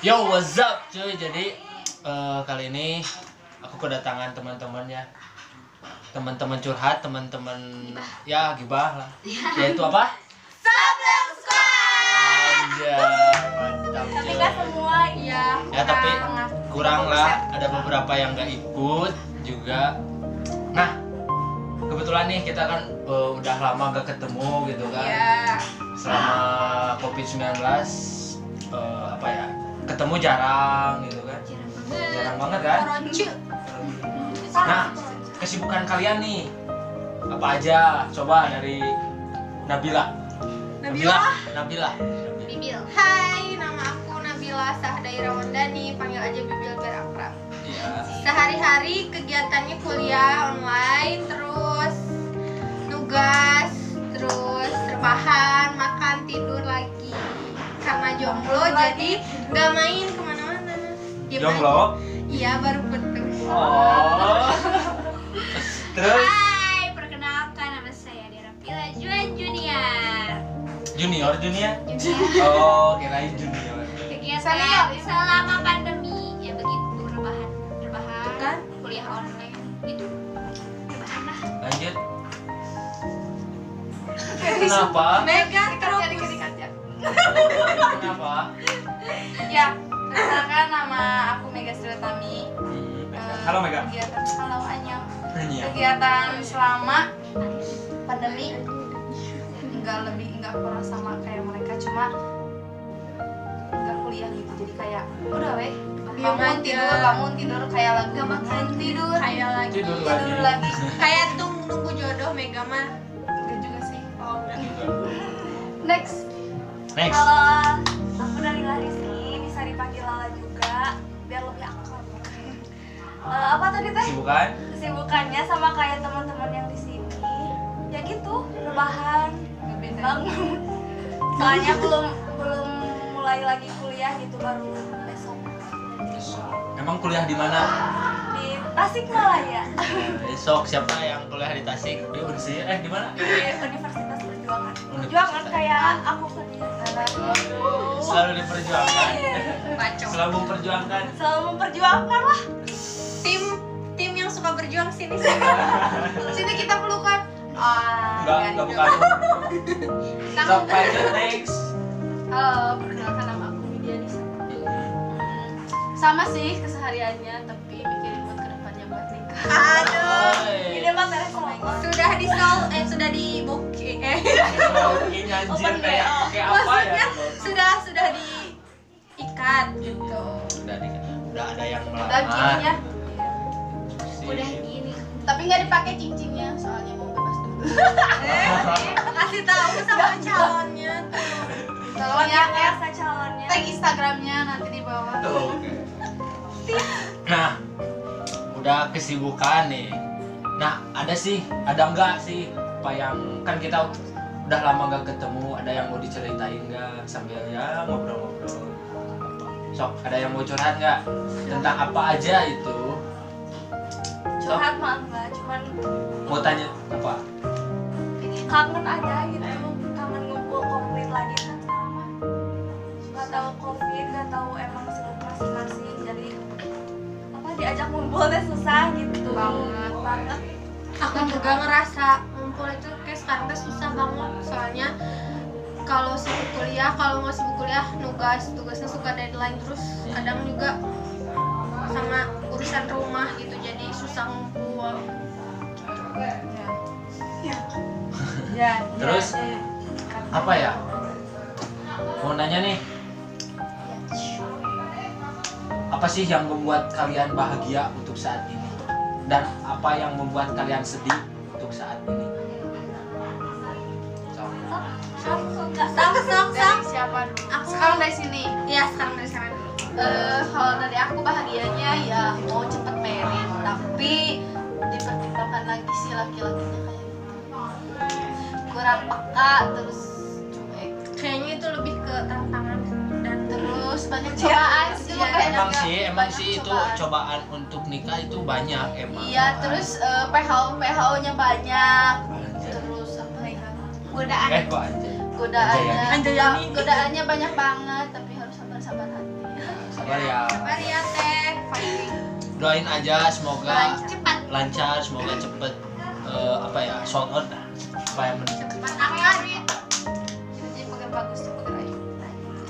Yo, what's up cuy? Jadi kali ini aku kedatangan teman-teman ya. Teman-teman curhat, teman-teman ya gibah lah. Yaitu apa? Sableng Squad. Aja, mantap Tapi cuy. nggak semua ya. Ya tapi kurang lah, ada beberapa yang nggak ikut juga. Nah, kebetulan nih kita kan udah lama gak ketemu gitu kan. Iya. Selama COVID-19 apa ya? Ketemu jarang gitu kan. Jarang banget kan? Koronce. Nah, kesibukan kalian nih apa aja? Coba dari Nabila. Nabila. Bibil. Hai, nama aku Nabila Sahdaira Wandani, panggil aja Bibil biar akrab. Iya. Sehari-hari kegiatannya kuliah online, terus nugas, terus rebahan, makan, tidur lagi. Karena jomblo jadi nggak main kemana-mana. Diem Jomblo? aja. Iya, baru putus. Oh. Terus Hai, perkenalkan nama saya Dera Pila Juan Junior. junior? Oh, kirain junior. Kegiatan selama pandemi ya begitu rebahan Kan? kuliah online gitu. Rebahan lah. Lanjut. Kenapa? Mega terus. Kenapa? Ya, perkenalkan nama aku Mega Srilatami. Halo Mega. Halo Anyam. Iya. Kegiatan selama pandemi enggak kurang sama kayak mereka, cuma enggak kuliah gitu, jadi kayak udah weh bangun tidur kayak lagu bangun tidur kayak lagi Tidur lagi kayak nunggu jodoh. Mega mah enggak juga sih. Oh, enggak. Next. Halo, aku dari Larisi, bisa dipanggil Lala juga biar lebih akrab. Apa tadi teh? Kesibukan? Kesibukannya sama kayak teman-teman yang di sini. Ya gitu, rebahan, bangun. Soalnya belum mulai lagi kuliah gitu, baru besok Emang kuliah di mana? di Tasikmalaya. Besok siapa yang kuliah di Tasik? Di Unsi? Di mana? Di Universitas Perjuangan. Perjuangan kayak aku kerja. Selalu diperjuangkan. Bacot. Selalu memperjuangkan. Selalu memperjuangkan lah. Tim yang suka berjuang sini. Sini kita pelukan. Enggak bukan. Sok lanjut next. Halo, perkenalkan nama aku Widya Nisa. Sama sih kesehariannya, tapi mikirin buat kedepannya buat nikah. Aduh, Oi. ini mah beres sama. Sudah di booking. Ini anjir kayak pakai apa ya? Maksudnya sudah diikat gitu. Udah ada yang Udah gini ya. Si- Udah gini. Tapi nggak dipakai cincinnya, soalnya mau bebas dulu. Kasih tahu sama calonnya. Calonnya Biasa calonnya. tag Instagramnya nanti di bawah. Oke. Nah, udah kesibukan nih. Nah, ada enggak sih apa yang kan kita udah lama gak ketemu, ada yang mau diceritain nggak sambil ya ngobrol-ngobrol. Sok, ada yang mau curhat nggak tentang apa aja itu? Curhat mah enggak, cuman Mau tanya apa? kangen aja gitu. Kangen ngumpul komplit lagi kan selama. Gak tahu covid, gak tahu emang sibuk masing-masing. Jadi apa diajak ngumpul teh susah gitu. Banget. Aku juga ngerasa ngumpul itu kayak sekarang tuh susah banget, soalnya kalau nggak sibuk kuliah tugasnya suka deadline, terus kadang juga sama urusan rumah gitu, jadi susah ngumpul. Terus apa ya? Mau nanya nih, apa sih yang membuat kalian bahagia untuk saat ini? Dan apa yang membuat kalian sedih untuk saat ini? Dari siapa dulu? Aku sekarang dari sini. Iya, sekarang dari sana dulu. Kalau dari aku bahagianya ya mau cepet married, tapi dipertimbangkan lagi sih laki-lakinya kayak gitu. Kurang peka, terus cuek. Kayaknya itu lebih ke tantangan dan terus banyak cobaan sih. Emang sih itu cobaan untuk nikah itu banyak emang. Iya, terus PHO-nya banyak. Terus apa ya? Godaan. Kok aja. Godaannya Anjayani. godaannya banyak banget, tapi harus sabar-sabar hati. Sabar ya. Sabar ya teh. Fighting. Doain aja semoga Cepat. lancar, semoga cepet sold out lah. Supaya mencepat. Cepat angkat. Kita jadi pegang bagus tuh pegang aja.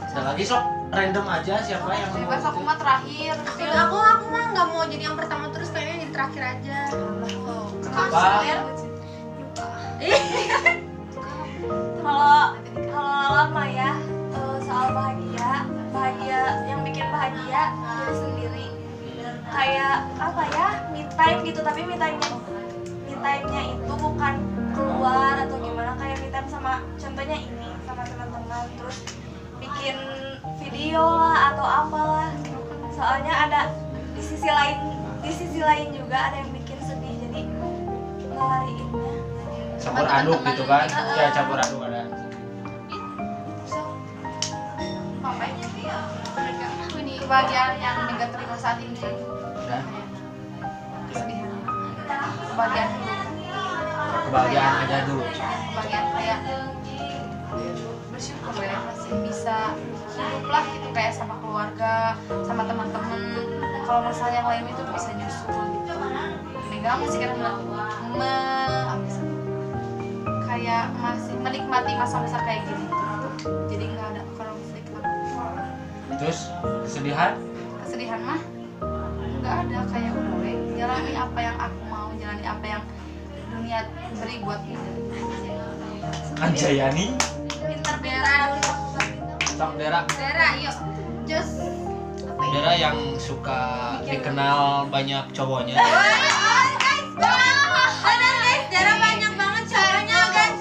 Ada lagi sok random aja siapa yang mau. Bebas aku mah terakhir. Aku mah nggak mau jadi yang pertama terus, kayaknya jadi terakhir aja. Kenapa? Kalau lama ya soal bahagia yang bikin bahagia diri sendiri, kayak apa ya, me time gitu, tapi me time-nya itu bukan keluar atau gimana, kayak me time sama contohnya ini sama teman-teman, terus bikin video lah atau apalah, soalnya ada di sisi lain juga ada yang bikin sedih, jadi ngelariinnya. Campur aduk gitu kan? Ya campur aduk ada. Papanya dia. Ini kebahagiaan yang Mega terima saat ini. Udah. Kesedihan. Kebahagiaan dulu. Kebahagiaan aja dulu. Kebahagiaan kayak bersyukur ya masih bisa hidup lah gitu, kayak sama keluarga, sama teman-teman. Kalau masalah yang lain itu bisa nyusul gitu. Mega masih kan kayak masih menikmati masa-masa kayak gini. Jadi nggak ada konflik apa. Terus kesedihan? Kesedihan mah nggak ada, kayak udah we jalani apa yang aku mau, jalani apa yang dunia beri buat kita. Anjayani? Pinter-pinter dulu. Sok Dera. Dera, yuk. Just apa ya? Dera yang suka dikenal banyak cowoknya. Benar guys, Dara banyak banget cowoknya guys.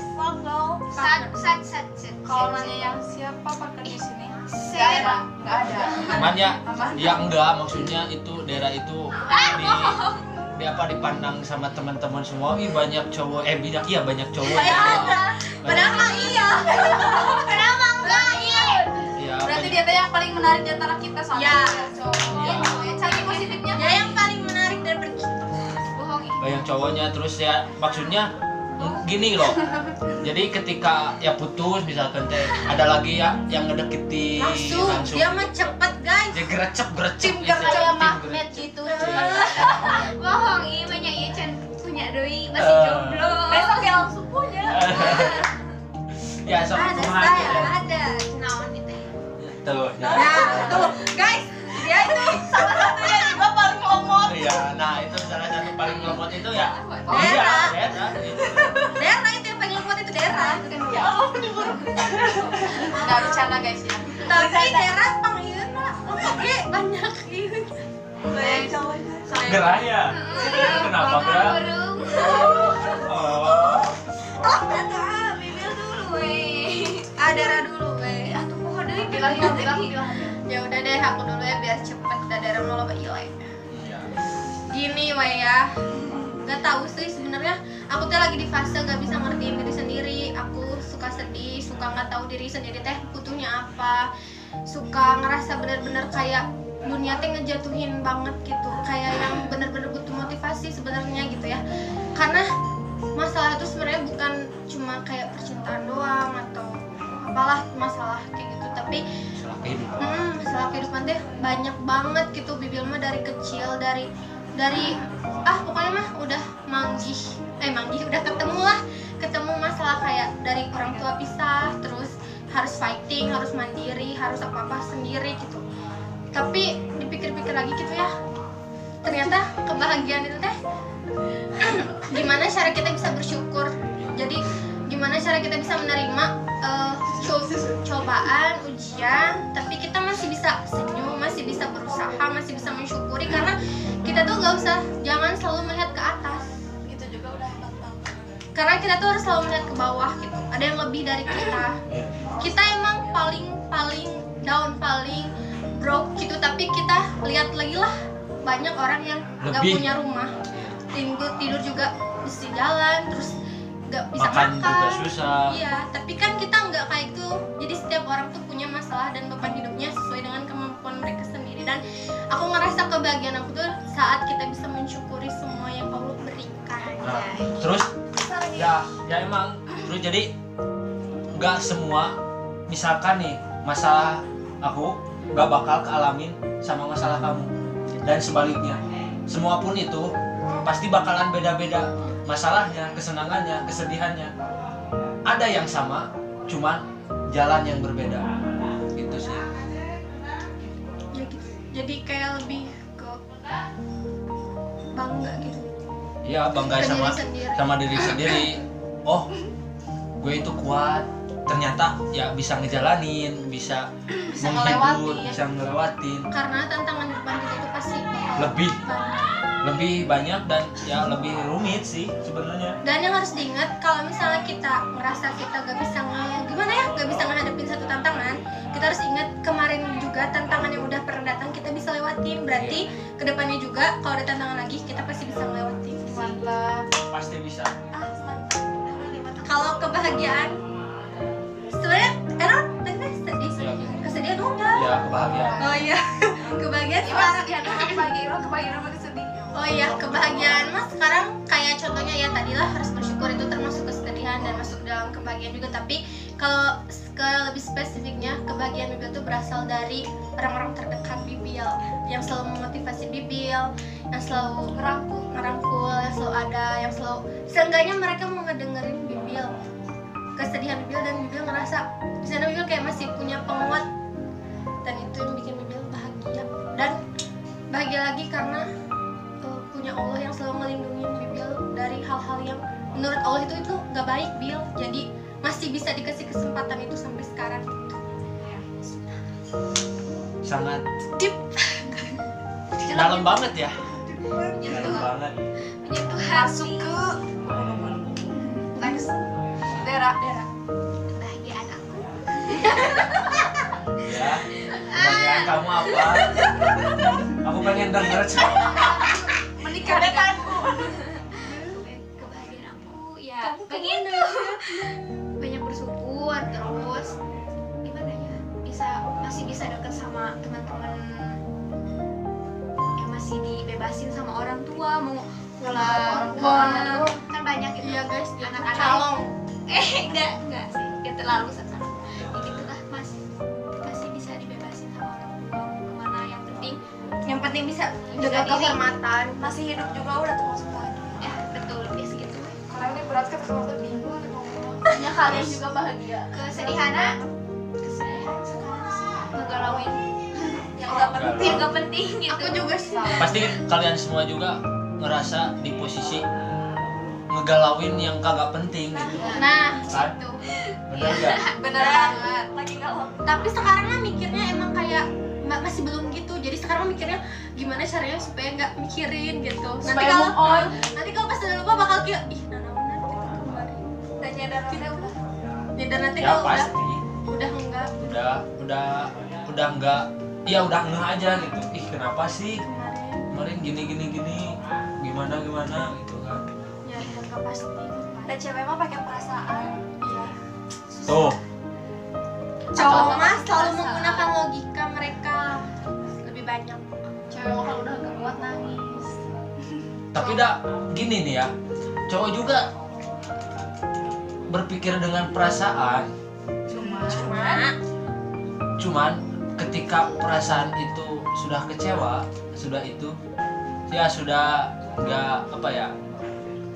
Sat. Kalau nanya yang siapa pakai di sini? Dera. Nggak ada. Aman ya? Ya enggak, maksudnya itu Dera itu di apa dipandang sama teman-teman semua, ih banyak cowok, banyak cowok. Padahal mah iya. Padahal mah enggak iya. Iya. Berarti dia tuh yang paling menarik di antara kita sama Ya. cowok. Iya. Cari positifnya. Dia yang paling menarik dari kita. Bohong. Banyak cowoknya, terus ya maksudnya gini loh. Jadi ketika ya putus misalkan teh ada lagi ya yang ngedeketi Langsung dia mah cepet guys. dia gerecep Tim gitu. gercep Tim magnet gerecep. gitu. Bohong, iya banyak iya Chan punya doi masih Eh. jomblo. Besok ya langsung punya. Ya sok Ada kumaha saya, gitu. ada. Naon itu. Tuh. Nah, tuh guys, dia itu Salah satunya juga paling lemot. Iya, nah itu salah satu paling lemot itu ya. Dera. Iya, Dera. Gitu. Dera itu yang paling lemot itu Dera. Ya Allah, diburu. Nggak bercanda guys ya. Tapi Dera pangieun mah oke banyak ieu. Banyak cowoknya. Gerah ya. Kenapa gerah? Burung. Oh. Oh, kata bibir dulu weh. Dera dulu weh. Atuh poho deui Bilang. Ya udah deh, aku dulu ya biar cepet. Dera mau loba ilek. Iya. Gini weh ya, nggak tahu sih sebenarnya aku tuh lagi di fase nggak bisa ngertiin diri sendiri. Aku suka sedih, suka nggak tahu diri sendiri teh butuhnya apa, suka ngerasa bener-bener kayak dunia teh ngejatuhin banget gitu, kayak yang bener-bener butuh motivasi sebenarnya gitu ya. Karena masalah itu sebenarnya bukan cuma kayak percintaan doang atau apalah masalah kayak gitu, tapi Masalah kehidupan. masalah kehidupan teh banyak banget gitu. Bibil mah dari kecil dari pokoknya mah udah manggih udah ketemu masalah kayak dari orang tua pisah, terus harus fighting, harus mandiri, harus apa sendiri gitu. Tapi dipikir-pikir lagi gitu ya, ternyata kebahagiaan itu teh gimana cara kita bisa bersyukur. Jadi gimana cara kita bisa menerima cobaan, ujian, tapi kita masih bisa senyum, masih bisa berusaha, masih bisa mensyukuri, karena kita tuh jangan selalu melihat ke atas. Itu juga udah hebat banget. Karena kita tuh harus selalu melihat ke bawah gitu. Ada yang lebih dari kita. Kita emang paling down, paling broke gitu, tapi kita lihat lagi lah banyak orang yang nggak Lebih. punya rumah, tidur juga mesti jalan, terus nggak bisa Makan juga susah. Iya, tapi kan kita nggak kayak gitu. Jadi setiap orang tuh punya masalah dan beban hidupnya sesuai dengan kemampuan mereka sendiri. Dan aku ngerasa kebahagiaan aku tuh saat kita bisa mensyukuri semua yang Allah berikan. Nah, terus ya emang terus jadi nggak semua, misalkan nih masalah aku nggak bakal kealamin sama masalah kamu. Dan sebaliknya, semua pun itu pasti bakalan beda-beda masalahnya, kesenangannya, kesedihannya. Ada yang sama, cuman jalan yang berbeda. Gitu sih. Jadi kayak lebih ke bangga gitu. Iya, bangga Ke sama diri sendiri. sama diri sendiri. Oh, gue itu kuat. Ternyata ya bisa ngejalanin, bisa menghibur, ngelewatin. bisa ngelewatin. Karena tantangan depan kita itu pasti Lebih banyak. banyak dan ya lebih rumit sih sebenarnya. Dan yang harus diingat kalau misalnya kita merasa kita gak bisa gak bisa menghadapin satu tantangan, kita harus ingat kemarin juga tantangan yang udah pernah datang kita bisa lewatin. Berarti kedepannya juga kalau ada tantangan lagi kita pasti bisa ngelewatin. Mantap. Pasti bisa. Kalau kebahagiaan sebenarnya tadi sedih, Iya. kesedihan udah. Ya, kebahagiaan. Oh iya, kebahagiaan Gimana sekarang. dia kebahagiaan apa sedih? Oh iya, kebahagiaan mas sekarang kayak contohnya ya tadilah harus bersyukur itu termasuk kesedihan dan masuk dalam kebahagiaan juga. Tapi kalau lebih spesifiknya kebahagiaan Bibil itu berasal dari orang-orang terdekat Bibil yang selalu memotivasi Bibil, yang selalu ngerangkul, yang selalu ada, yang selalu seenggaknya mereka mau ngedengerin Bibil, kesedihan Bibil, dan Bibil ngerasa di sana Bibil kayak masih punya penguat, dan itu yang bikin Bibil bahagia. Dan bahagia lagi karena punya Allah yang selalu melindungi Bibil dari hal-hal yang menurut Allah itu nggak baik Bil, jadi masih bisa dikasih kesempatan itu sampai sekarang. Sangat Deep. dalam banget ya. Menyentuh. Dalam banget. Menyentuh Masuk hati. ke next. Dera. Kebahagiaan aku. Ya. Kebahagiaan kamu apa? Aku pengen denger coba. Menikah denganku. Kebahagiaan aku ya begitu. Banyak bersyukur, terus gimana ya, masih bisa deket sama teman-teman yang masih dibebasin sama orang tua, mau pulang kan banyak gitu ya guys, anak-anak calong enggak sih, enggak terlalu sana ya gitulah, masih bisa dibebasin sama orang tua mau kemana, yang penting bisa jaga kehormatan, Masih hidup juga udah termasuk bahagia. ya betul ya segitu. Kalau ini berat kan kalau bingung hanya kalian juga bahagia. Kesedihan sekarang sih ngegalauin yang nggak penting, Galau. nggak penting gitu. Aku juga sih. Pasti kalian semua juga ngerasa di posisi ngegalauin yang kagak penting gitu. Nah, Kan? itu. Bener gak? Bener banget. Lagi galau. Tapi sekarang mah mikirnya emang kayak masih belum gitu. Jadi sekarang mah mikirnya gimana caranya supaya nggak mikirin gitu. Supaya move on. Nanti kalau pas udah lupa bakal kayak ih nanaonan gitu kemarin. Dan nyadar Gitu. udah. Dan nanti Ya kalau pasti. udah enggak Udah enggak. Ya udah enggak aja gitu. Ih kenapa sih kemarin kemarin gini gimana gitu kan. ya enggak pasti. Dan cewek mah pakai perasaan. Iya. Tuh. Cowok mah selalu menggunakan logika mereka lebih banyak. Cewek mah kalau udah gak kuat nangis. Tapi dah gini nih ya. Cowok juga berpikir dengan perasaan. Cuman ketika perasaan itu sudah kecewa, sudah itu ya sudah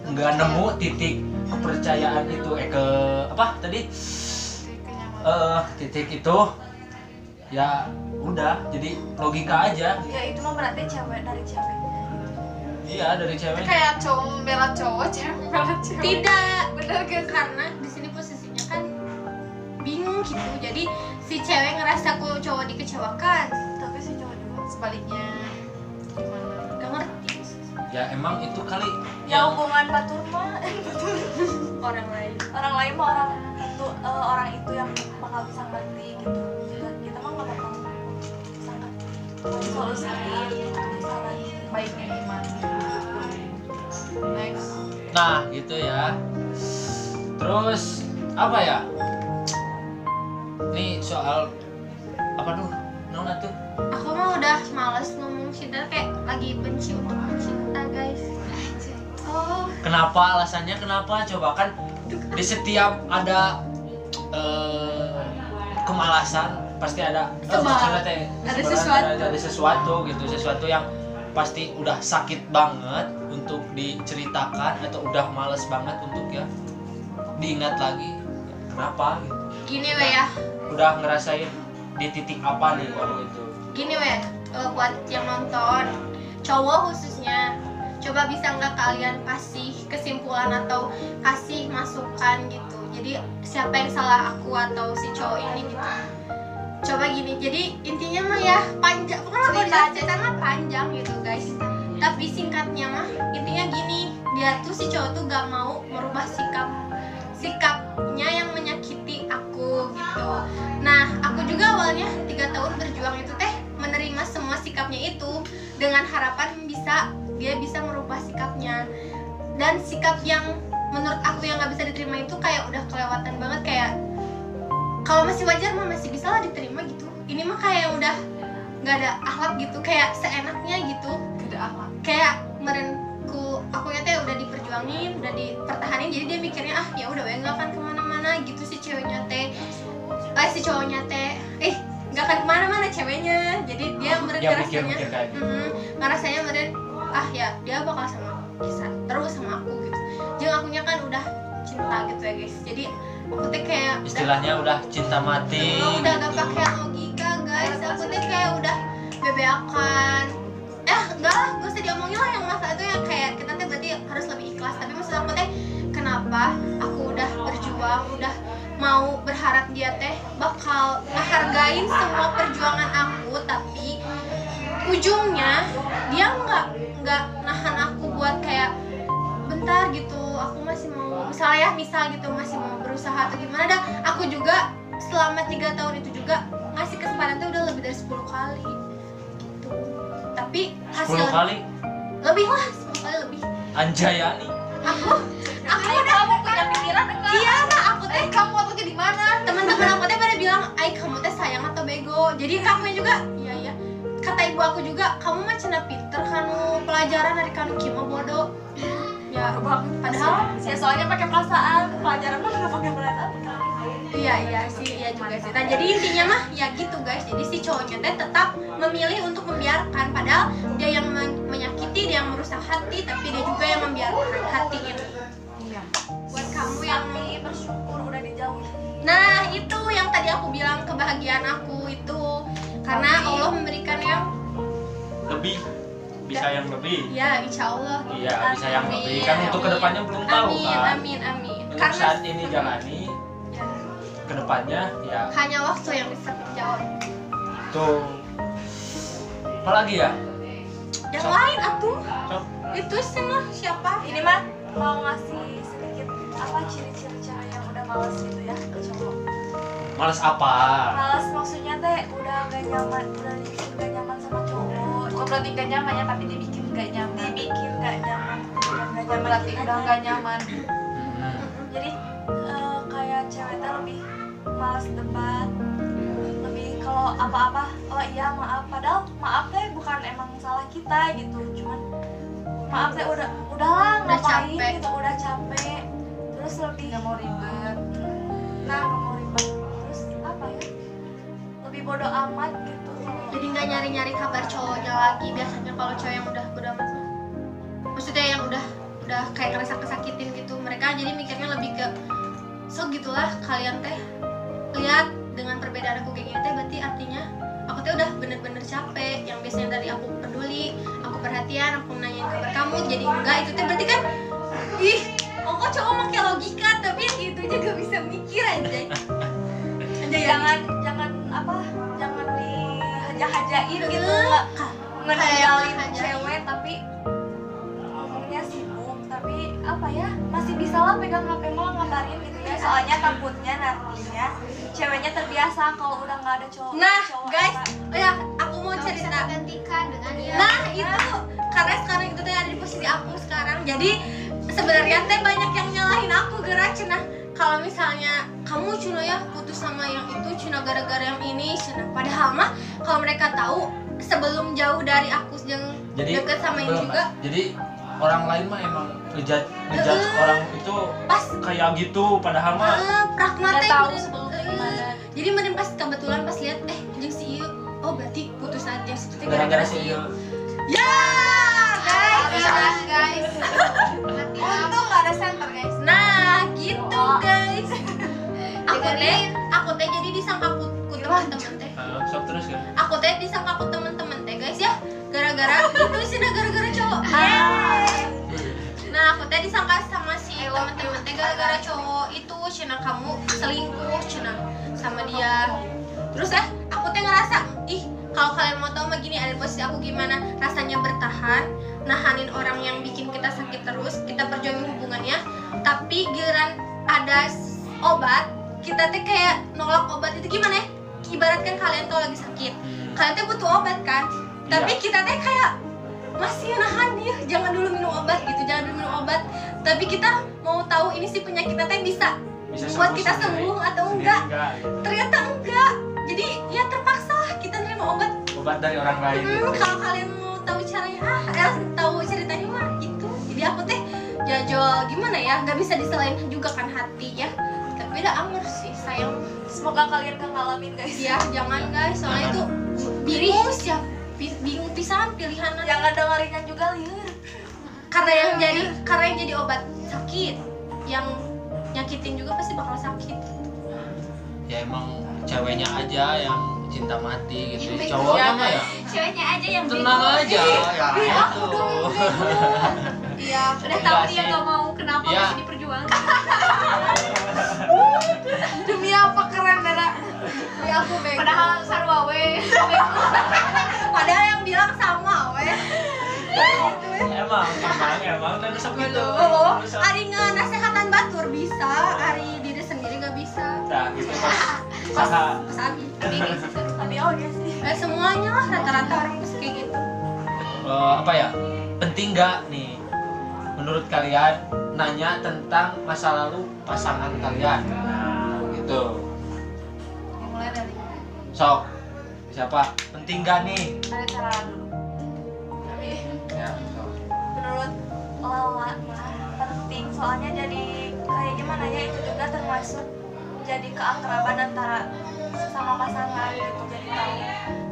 nggak nemu titik kepercayaan itu ke apa tadi titik itu ya udah jadi logika aja. Ya itu mah berarti cewek dari cewek. Iya dari Itu cewek. kayak cowok membela cowok, cewek membela cewek. Tidak, Bener gak sih? karena di sini posisinya kan bingung gitu. Jadi si cewek ngerasa kok cowok dikecewakan, Tapi si cowok juga. Sebaliknya gimana? gak ngerti Ya emang itu kali Ya hubungan batur mah orang lain. orang lain mah orang itu yang bakal bisa ngerti gitu. Dan kita mah nggak bakal bisa ngerti solusiin bisa lagi. Baiknya gimana? Next. nah gitu ya. Terus apa ya? Nih soal apa tuh? Nona tuh? Aku mah udah males ngomong cinta, kayak lagi benci untuk cinta guys. Oh, Kenapa alasannya kenapa? Coba kan di setiap ada kemalasan pasti ada Sebab. maksudnya teh Ada sebenarnya sesuatu. ada sesuatu gitu, sesuatu yang pasti udah sakit banget untuk diceritakan atau udah males banget untuk ya diingat lagi. Kenapa gitu? Gini we ya, Udah ngerasain di titik apa nih kalau itu? gini we, buat yang nonton, cowok khususnya, coba bisa nggak kalian kasih kesimpulan atau kasih masukan gitu. Jadi siapa yang salah, aku atau si cowok ini gitu. Coba gini, jadi intinya mah ya panjang, pokoknya kalau cerita mah panjang gitu guys. Tapi singkatnya mah intinya gini, dia tuh si cowok tuh gak mau merubah sikapnya yang menyakiti aku gitu. Nah aku juga awalnya 3 tahun berjuang itu teh menerima semua sikapnya itu dengan harapan dia bisa merubah sikapnya. Dan sikap yang menurut aku yang gak bisa diterima itu kayak udah kelewatan banget, kayak kalau masih wajar mah masih bisa lah diterima gitu. Ini mah kayak udah nggak ada akhlak gitu, kayak seenaknya gitu. Tidak akhlak. Kayak aku ya teh udah diperjuangin, udah dipertahanin, jadi dia mikirnya ah ya udah nggak akan kemana-mana gitu si ceweknya teh, si cowoknya teh, nggak akan kemana-mana ceweknya. Jadi dia ngerasanya, ngerasanya ah ya dia bakal terus sama aku gitu. Jangan akunya kan udah cinta gitu ya guys. Jadi aku teh kayak Istilahnya udah cinta mati. udah gak pakai logika guys. Aku teh kayak udah bebeakan. Enggak lah, gak usah diomongin lah yang masalah itu yang kayak kita teh berarti harus lebih ikhlas. Tapi maksud aku teh kenapa aku udah berjuang, udah mau berharap dia teh bakal ngehargain semua perjuangan aku, tapi ujungnya dia nggak nahan aku buat kayak bentar gitu, aku masih mau misal gitu masih mau berusaha atau gimana dah. Aku juga selama 3 tahun itu juga ngasih kesempatan tuh udah lebih dari 10 kali gitu, tapi 10 kali? lebih lah, 10 kali lebih. Anjayani. Aku udah kamu punya pikiran enggak? iya lah, aku teh Kamu waktu di mana? teman-teman aku teh pada bilang ay kamu teh sayang atau bego. Jadi kamu juga iya kata ibu aku juga, kamu mah cenah pinter kanu pelajaran dari kanu kimo bodoh ya. Padahal Ya soalnya pakai perasaan, pelajaran mah nggak pakai perasaan. iya juga sih. Nah jadi intinya mah ya gitu guys. Jadi si cowoknya teh tetap memilih untuk membiarkan, padahal dia yang menyakiti, dia yang merusak hati, tapi dia juga yang membiarkan hatinya. Iya. Buat kamu yang bersyukur udah dijauhi. nah itu yang tadi aku bilang, kebahagiaan aku itu karena Allah memberikan yang Lebih bisa yang lebih. ya insya Allah. Iya, bisa yang Amin. lebih. Kan untuk kedepannya belum tahu kan. Amin. Untuk Karena saat ini jalani, ya, kedepannya ya hanya waktu yang bisa menjawab. tuh. Apalagi ya? Yang Sok. lain atuh. Sok. Itu semua siapa? Ini mah mau ngasih sedikit apa ciri-ciri cewek yang udah males gitu ya ke cowok. Males apa? Males maksudnya teh udah gak nyaman, udah dibikin gak nyaman sama cowok. Bukan berarti gak nyaman ya, tapi dibikin gak nyaman. Dibikin gak nyaman, udah gak Bukan nyaman. berarti udah gak nyaman. Jadi kayak cewek teh lebih males debat, lebih kalau apa-apa oh iya maaf, padahal maaf teh bukan emang salah kita gitu, cuman maaf teh udahlah Udah ngapain capek. gitu, udah capek, terus lebih Gak mau ribet. nah nggak mau ribet, terus apa ya, lebih bodoh amat gitu. Jadi nggak nyari-nyari kabar cowoknya lagi. Biasanya kalau cowok yang udah bodo amat mah, maksudnya yang udah kayak ngerasa kesakitin gitu, mereka jadi mikirnya lebih ke so gitulah kalian teh lihat dengan perbedaan aku kayak gini teh berarti artinya aku teh udah bener-bener capek. Yang biasanya dari aku peduli, aku perhatian, aku nanyain kabar kamu, jadi enggak, itu teh berarti kan ih kok cowok pakai logika, tapi yang itu juga bisa mikir anjay. Jangan apa, jangan dihaja-hajain gitu, Kayak ngetinggalin ngehajain. cewek tapi ngomongnya sibuk, tapi apa ya, masih bisa lah pegang HP mah ngabarin gitu ya, soalnya takutnya nantinya ceweknya terbiasa kalau udah nggak ada cowok. Nah cowok guys, apa. ya aku mau Kamu bisa cerita. gantikan dengan dia. Nah itu karena sekarang itu teh ada di posisi aku sekarang, jadi sebenarnya teh banyak yang nyalahin aku gara cenah. Kalau misalnya kamu cuna ya putus sama yang itu cuna gara-gara yang ini cuna, padahal mah kalau mereka tahu sebelum jauh dari aku yang deket sama ini belum, juga jadi orang lain mah emang ngejudge orang itu pas kayak gitu, padahal mah Pragma Nggak teh tahu bener- sebelumnya gimana. Jadi mending pas kebetulan pas lihat jeung si ieu, oh berarti putus aja jeung si teh Gara-gara si ieu. Ya, guys. guys. Untung nggak ada center guys. Nah, gitu guys. Aku teh jadi disangka ku teman-teman teh. Sok terus kan. Aku teh disangka ku teman-teman teh guys ya. Gara-gara itu sih gara-gara cowok. Nah, aku teh disangka sama si teman-teman teh gara-gara cowok itu cenah kamu selingkuh cenah sama dia. Terus aku teh ngerasa, ih, kalau kalian mau tahu mah gini, ada posisi aku gimana rasanya bertahan, nahanin orang yang bikin kita sakit terus, kita perjuangin hubungannya, tapi giliran ada obat, kita teh kayak nolak obat itu gimana ya? Ibaratkan kalian tuh lagi sakit, kalian teh butuh obat kan, tapi kita teh kayak masih nahan ya, jangan dulu minum obat gitu, jangan dulu minum obat, tapi kita mau tahu ini si penyakitnya teh bisa buat kita sembuh atau enggak, ternyata enggak, jadi ya terpaksa lah kita nerima obat dari orang lain gitu. Kalau kalian mau tahu caranya, tahu ceritanya mah itu, jadi aku teh jajol gimana ya, nggak bisa diselain juga kan hati ya, tapi udah amer sih sayang. Semoga kalian gak ngalamin guys. Ya jangan guys, soalnya itu bingung sih, bingung pisan pilihan. Jangan dengeringan juga liur. Karena yang jadi obat sakit, yang nyakitin juga pasti bakal sakit. Ya emang ceweknya aja yang cinta mati gitu. Cowoknya mah ya Ceweknya aja yang tenang aja ya itu. Iya, udah Enggak tahu dia sih. gak mau, kenapa Iya. masih diperjuangkan. Demi apa keren Dara? Demi aku bego. Padahal sarwa we. Padahal yang bilang sama weh. Emang dan sok gitu. Ari ngasehatan batur bisa, Ari diri sendiri nggak bisa. Nah, gitu pas Sabi. Tapi oke sih. Semuanya lah rata-rata orang pasti kayak gitu. apa ya? Penting nggak nih menurut kalian nanya tentang masa lalu pasangan kalian? Nah, gitu. Mulai dari Sok, siapa? Penting nggak nih? cara dulu. Tapi Ya, sok. menurut Lala mah penting, soalnya jadi kayak gimana ya, itu juga termasuk jadi keakraban antara sesama pasangan gitu, jadi tahu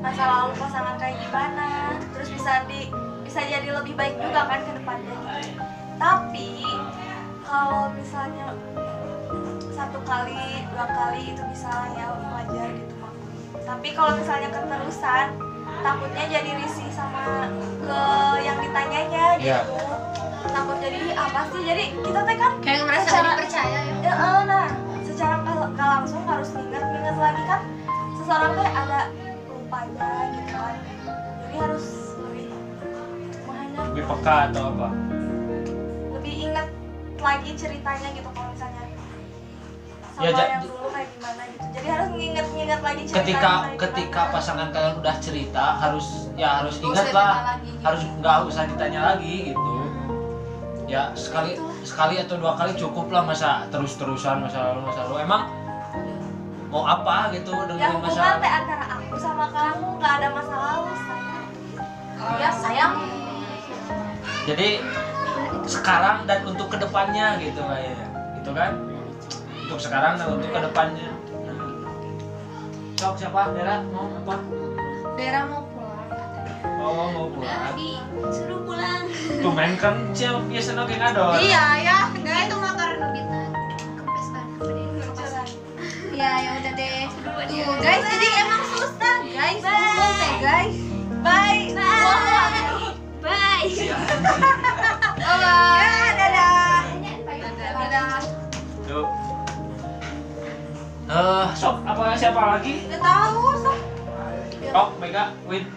masa lalu pasangan kayak gimana, terus bisa jadi lebih baik juga kan ke depannya gitu. Tapi kalau misalnya satu kali, dua kali itu bisa ya wajar gitu mah. Tapi kalau misalnya keterusan, takutnya jadi risih sama ke yang ditanyanya gitu. Iya. Takut jadi apa sih? Jadi kita teh kan Kayak ngerasa secara- nggak dipercaya ya. nah, secara nggak langsung harus ingat lagi kan, seseorang teh ada lupanya gitu kan. Jadi harus lebih menghindar, Lebih peka atau apa? lebih ingat lagi ceritanya gitu kalau misalnya sama Ya, yang dulu kayak gimana gitu. Jadi harus nginget lagi ceritanya. Ketika pasangan kalian udah cerita harus ingat usah lah, ditanya lagi, gitu. harus nggak usah ditanya lagi gitu. Ya sekali atau dua kali cukup lah, masa terus-terusan masa lalu. Emang mau apa gitu Ya dengan hubungan masa teh antara aku sama kamu nggak ada masa lalu sayang. Ya sayang. Jadi sekarang dan untuk kedepannya gitu kayaknya, gitu kan? Untuk sekarang dan untuk kedepannya. Sok siapa? Dera mau apa? Dera mau pulang katanya. Oh mau pulang. Tapi suruh pulang. Tuh main kan siapa biasa nongki ngador. Iya ya, Enggak itu motor Nobita. Kempes banget. ya udah deh. Tuh guys, jadi emang susah guys, ngomong teh guys. Bye. Bye. Iya. Ya, dadah. Dadah. Tuh. Sok apa siapa lagi? Udah tahu sok. Oh, Mega, Win.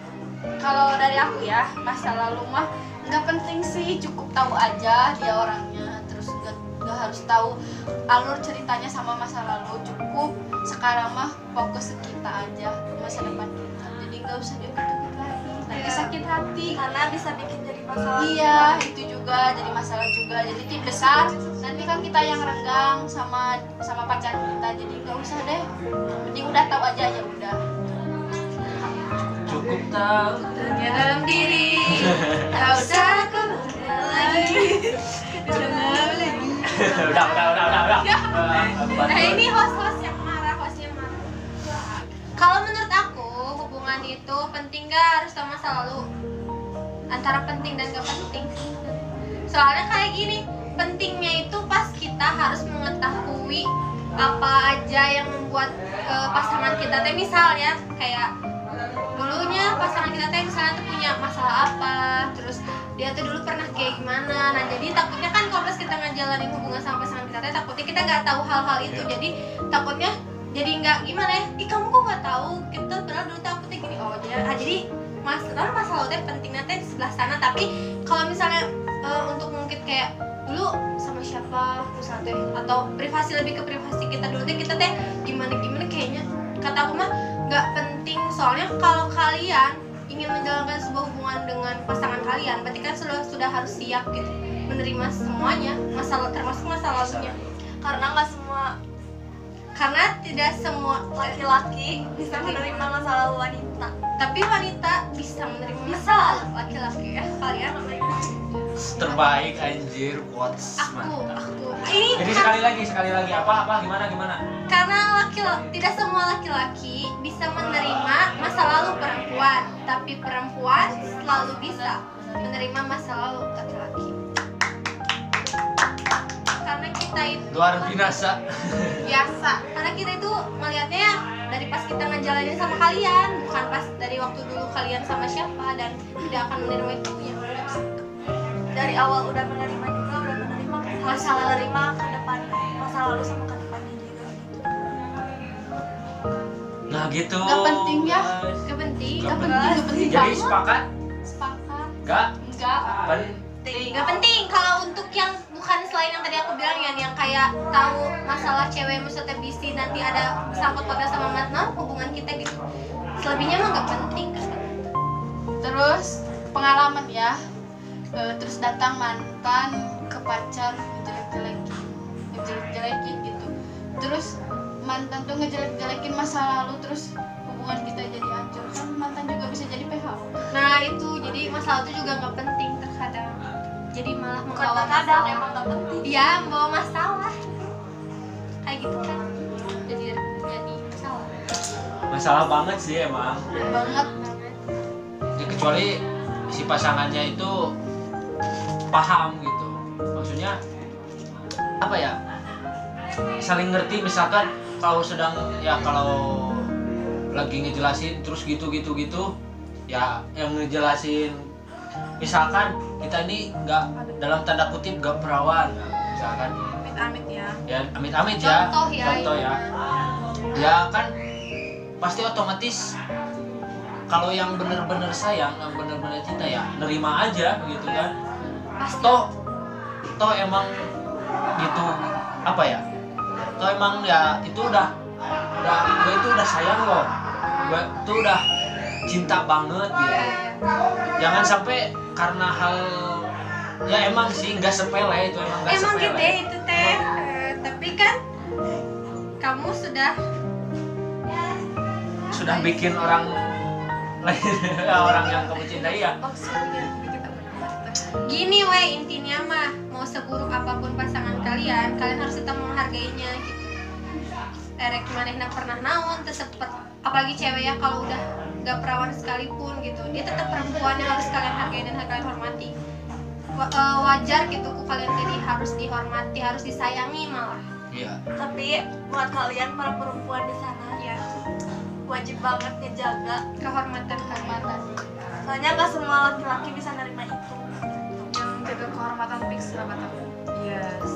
Kalau dari aku ya, masa lalu mah nggak penting sih, cukup tahu aja dia orangnya, terus nggak harus tahu alur ceritanya sama masa lalu, cukup sekarang mah fokus ke kita aja, ke masa depan kita, jadi nggak usah gitu-gitu lagi, nanti sakit hati. Karena bisa bikin jadi masalah. Iya, itu juga jadi masalah juga, jadi tim besar nanti kan kita yang renggang sama pacar kita, jadi nggak usah deh, yang penting udah tahu aja ya udah. Cukup tahu. Dunia dalam diri, tak usah kemana lagi. Udah. Nah ini host yang marah, Kalau menurut aku hubungan itu penting gak harus sama masa lalu, antara penting dan gak penting. Soalnya kayak gini, pentingnya itu pas kita harus mengetahui apa aja yang membuat pasangan kita teh, misalnya kayak dulunya pasangan kita teh misalnya tuh punya masalah apa, terus dia tuh dulu pernah kayak gimana. Nah jadi takutnya kan kalau pas kita ngejalanin hubungan sama pasangan kita teh, takutnya kita nggak tahu hal-hal itu, jadi takutnya jadi nggak gimana ya, ih kamu kok nggak tahu, kita padahal dulu takutnya gini. Oh jadi masalah teh pentingnya teh di sebelah sana. Tapi kalau misalnya untuk mungkin kayak dulu sama siapa misalnya teh, atau privasi, lebih ke privasi kita dulu teh, kita teh gimana kayaknya kata aku mah nggak penting. Soalnya kalau kalian ingin menjalankan sebuah hubungan dengan pasangan kalian, berarti kan sudah harus siap gitu menerima semuanya, masalah termasuk masa lalunya. Karena tidak semua laki-laki bisa menerima masa lalu wanita, tapi wanita bisa menerima masa lalu laki-laki ya. Kalian Terbaik anjir, quotes aku mantap. ini Jadi sekali lagi apa gimana? karena tidak semua laki-laki bisa menerima masa lalu perempuan, tapi perempuan selalu bisa menerima masa lalu laki-laki. Karena kita itu Luar binasa. biasa, karena kita itu melihatnya dari pas kita ngejalanin sama kalian, bukan pas dari waktu dulu kalian sama siapa, dan tidak akan menerima itu yang dari awal udah menerima juga, udah menerima masalah, menerima ke depan, masa lalu sama ke depannya juga. Nah gitu. Gak penting ya. guys. gak penting. Gak penting Jadi banget. sepakat? Sepakat. Gak Enggak. penting. Gak penting. Kalau untuk yang bukan selain yang tadi aku bilang yang kayak tahu masalah cewek maksudnya bisi nanti ada sangkut pautnya sama mantan hubungan kita gitu. Selebihnya mah gak penting kan. Terus pengalaman ya. Terus datang mantan ke pacar ngejelek-jelekin gitu. Terus mantan tuh ngejelek-jelekin masa lalu, terus hubungan kita jadi hancur. Kan mantan juga bisa jadi PHP. Nah itu jadi masalah itu juga nggak penting terkadang. Jadi malah membawa Kadang-kadang masalah. emang gak penting. Iya, membawa masalah. Kayak gitu kan. Jadi masalah. Masalah banget sih emang. Banget. Ya, kecuali si pasangannya itu paham gitu. Maksudnya apa ya? Saling ngerti, misalkan kalau lagi ngejelasin terus gitu ya, yang ngejelasin misalkan kita ini nggak, dalam tanda kutip nggak perawan misalkan, Amit-amit ya. ya amit-amit ya, Contoh ya. Ya kan pasti otomatis kalau yang bener-bener sayang, yang bener-bener cinta ya nerima aja gitu kan. Pasti. Toh emang gitu, apa ya, toh emang ya itu udah gue itu udah sayang loh, gue itu udah cinta banget gitu. Jangan sampai karena hal ya emang sih nggak sepele itu, emang nggak Emang sepele. gitu itu teh. Tapi kan kamu Sudah bikin orang lain orang yang kamu cintai ya. gini weh, intinya mah mau seburuk apapun pasangan kalian harus tetap menghargainya gitu. Erek manehna pernah naon tersepet, apalagi cewek ya, kalau udah gak perawan sekalipun gitu, dia tetap perempuan yang harus kalian hargai dan kalian hormati. Wajar gitu kalian jadi harus dihormati, harus disayangi malah. Iya. Tapi buat kalian para perempuan di sana ya, wajib banget ngejaga, Kehormatan. soalnya gak semua laki-laki bisa nerima itu. Yang jaga kehormatan fix lah kata. Yes.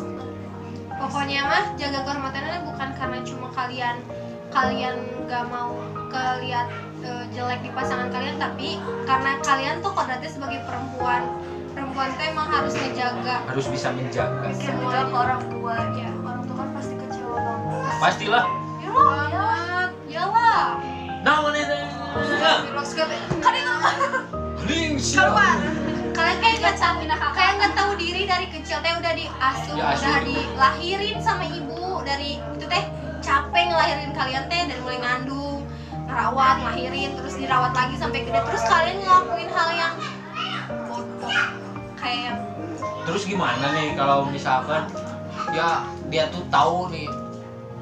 Pokoknya mah jaga kehormatannya bukan karena cuma kalian gak mau kelihat jelek di pasangan kalian, tapi karena kalian tuh kodratnya sebagai perempuan tuh emang harus ngejaga. Harus bisa menjaga. Kedua ke orang tua ya, orang tua kan pasti kecewa banget. Pastilah. Banget, yalah. Nah, mana itu? Kan itu keluar. Kalian kayak nggak tahu diri dari kecil teh udah diasuh, Diasuh. udah dilahirin sama ibu dari itu teh capek ngelahirin kalian teh dari mulai ngandung, ngerawat, ngelahirin, terus dirawat lagi sampai gede, terus kalian ngelakuin hal yang bodoh kayak yang Terus gimana nih kalau misalkan ya dia tuh tahu nih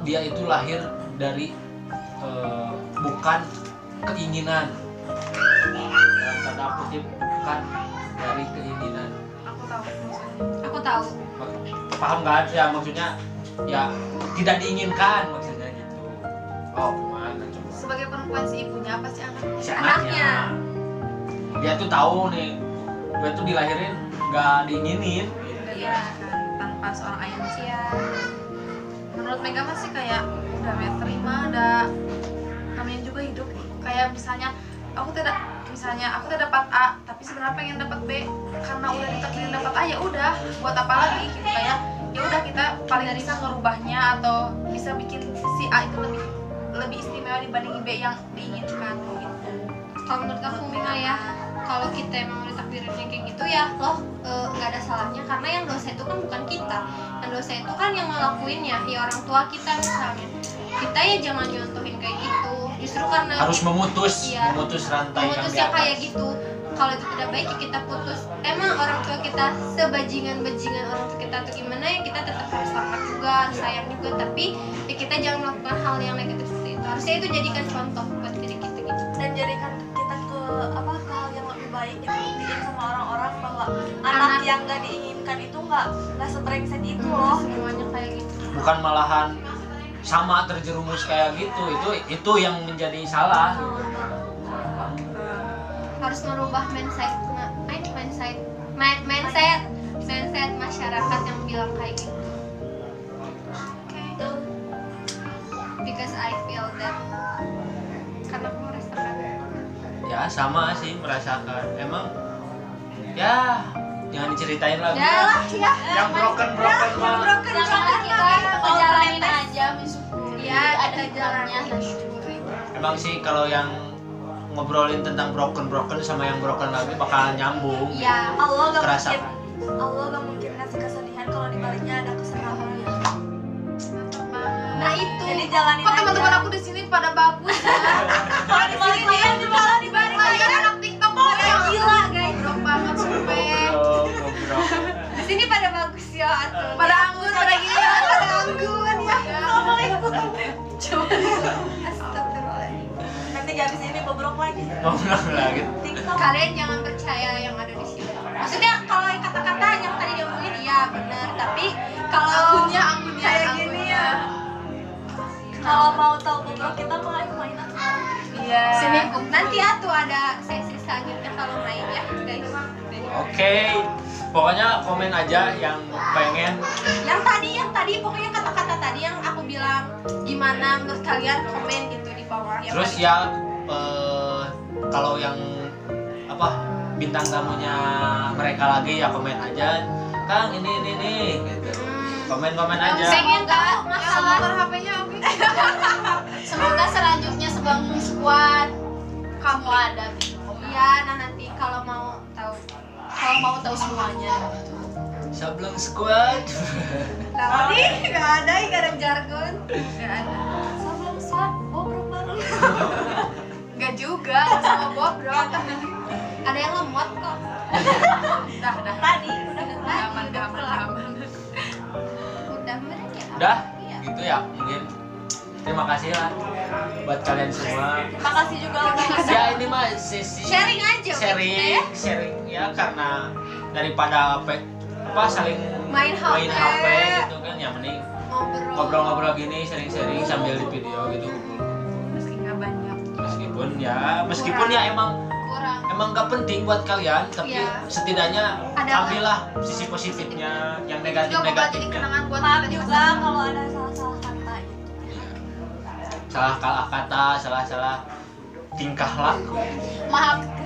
dia itu lahir dari bukan keinginan, dalam tanda kutip bukan dari keinginan. Aku tahu maksudnya. Aku tahu. Paham kan? Ya maksudnya ya tidak diinginkan maksudnya gitu. Oh gimana coba? Sebagai perempuan si ibunya apa sih anaknya? Si Anaknya. Dia tuh tahu nih, gue tuh dilahirin nggak diinginin. Iya kan, tanpa seorang ayah sih. Iya. Menurut Mega mah sih kayak udah terima, ada namanya juga hidup. Kayak misalnya aku tidak dapat A, tapi sebenarnya pengen dapat B karena udah ditakdirin dapat A, ya udah buat apa lagi gitu. Kayak ya udah kita paling bisa ngerubahnya atau bisa bikin si A itu lebih istimewa dibanding B yang diinginkan gitu. Kalau menurut aku Mika ya, kalau kita emang udah takdirnya kayak gitu ya loh, nggak ada salahnya, karena yang dosa itu kan bukan kita, yang dosa itu kan yang ngelakuinnya ya orang tua kita misalnya. Kita ya jangan nyontohin kayak gitu, justru karena Harus memutus, Iya. memutus rantai memutus yang yang di atas. kayak gitu. Kalau itu tidak baik ya kita putus. Emang orang tua kita sebajingan-bajingan orang tua kita tuh gimana ya, kita tetap harus hormat juga, harus sayang juga, tapi ya kita jangan melakukan hal yang negatif seperti itu. Harusnya itu jadikan contoh buat diri kita gitu. Dan jadikan kita ke hal yang lebih baik gitu, buktiin sama orang-orang bahwa Anak. anak yang gak diinginkan itu nggak sebrengsek itu loh. Semuanya kayak gitu. Bukan malahan sama terjerumus kayak gitu, itu yang menjadi salah. Harus merubah mindset masyarakat yang bilang kayak gitu. Because I feel that, karena aku merasakan. Ya sama sih merasakan. Emang ya jangan diceritain lagi. Ya lah, ya. Yang broken mah. Sama kita jalanin aja, mensyukuri. Ya, ada jalannya. Emang sih kalau yang ngobrolin tentang broken sama yang broken lagi bakalan nyambung. Ya, Allah Kerasa. gak mungkin ngasih kesedihan kalau dibaliknya ada kesenangan. nah itu. Jadi jalanin Kok aja. teman-teman aku di sini pada bagus ya? Kalau dibalik malah dibalik Lagi anak TikTok yang gila guys. Goblok banget sumpah. Ngobrol. Di sini pada bagus ya, atuh. Pada anggun, pada gini ya, pada anggun ya. Astagfirullahaladzim. Nanti gak habis ini bobrok lagi. Ngobrol lagi. TikTok. Kalian jangan percaya yang ada di sini. Maksudnya kalau kata-kata yang tadi diomongin iya benar, tapi kalau Anggunnya kayak gini ya. Kalau mau tahu bobrok kita main aja. Iya. sini nanti atuh ada sesi selanjutnya kalau main ya guys. Oke. Pokoknya komen aja yang pengen. Yang tadi pokoknya kata-kata tadi yang aku bilang gimana menurut kalian, komen gitu di bawah ya. Terus ya kalau yang bintang tamunya mereka lagi ya komen aja. Kang ini gitu. Komen aja. Pengen tahu masalah Nomor HP-nya oke. semoga selanjutnya Sebangun Squad kamu ada. Iya, nah nanti kalau mau tahu semuanya. Sableng Squad. Tadi nggak ada jargon. Enggak ada. Sebelum swab bobrok bareng. Enggak juga, sama bobrok. Ada yang lemot kok. Udah. Tadi Aman. Udah mereka ya. Udah, Iya. gitu ya mungkin. Terima kasih lah buat kalian semua. terima kasih juga udah ngasih. Ya ini mah sesi Sharing aja maksudnya ya. sharing ya, karena daripada saling Main HP. gitu kan, ya mending Ngobrol. ngobrol gini sharing sambil di video gitu. Meski enggak banyak. Meskipun ya Kurang. emang gak penting buat kalian, tapi Iya. setidaknya Ada- ambillah sisi positifnya, yang Juga bakal jadi negatif-negatifnya. kenangan buat Maaf kita juga kalau ada salah-salah kata gitu. Salah kata, salah tingkah laku.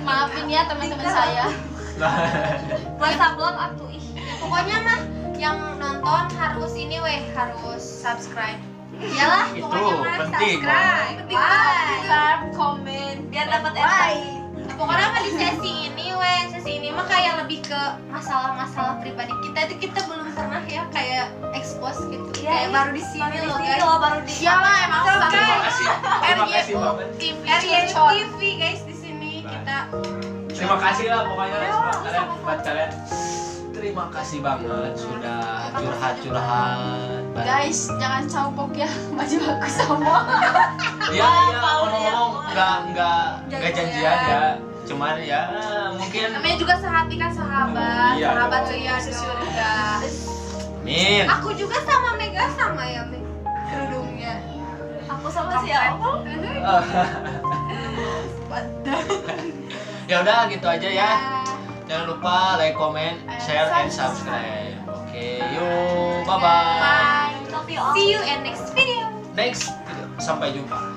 Maafin ya teman-teman saya. Buat sablon atuh ih. Pokoknya mah yang nonton harus harus subscribe. iyalah Itu pokoknya mah penting. subscribe, like, komen Biar dapat like. Pokoknya mah di sesi ini mah kayak lebih ke masalah-masalah pribadi kita itu kita belum pernah ya kayak expose gitu. Iya, Kayak baru di sini loh guys. baru di Iyalah emang Terima subscribe. kasih banget. TV RYTV guys di sini kita Terima kasih lah pokoknya buat kalian. terima kasih banget sudah curhat-curhat. Guys, jangan caupok ya, baju aku sama. Ya, ngomong nggak janjian ya. Cuman ya mungkin. Namanya juga sehati kan sahabat, Iya sahabat dong. sesurga. Min. Aku juga sama Mega sama ya Meg kerudungnya. Aku sama siapa? Ya udah gitu aja ya. Jangan lupa like, comment, share, and subscribe. Oke, yuk, bye bye. Love you all. See you in next video. Next, sampai jumpa.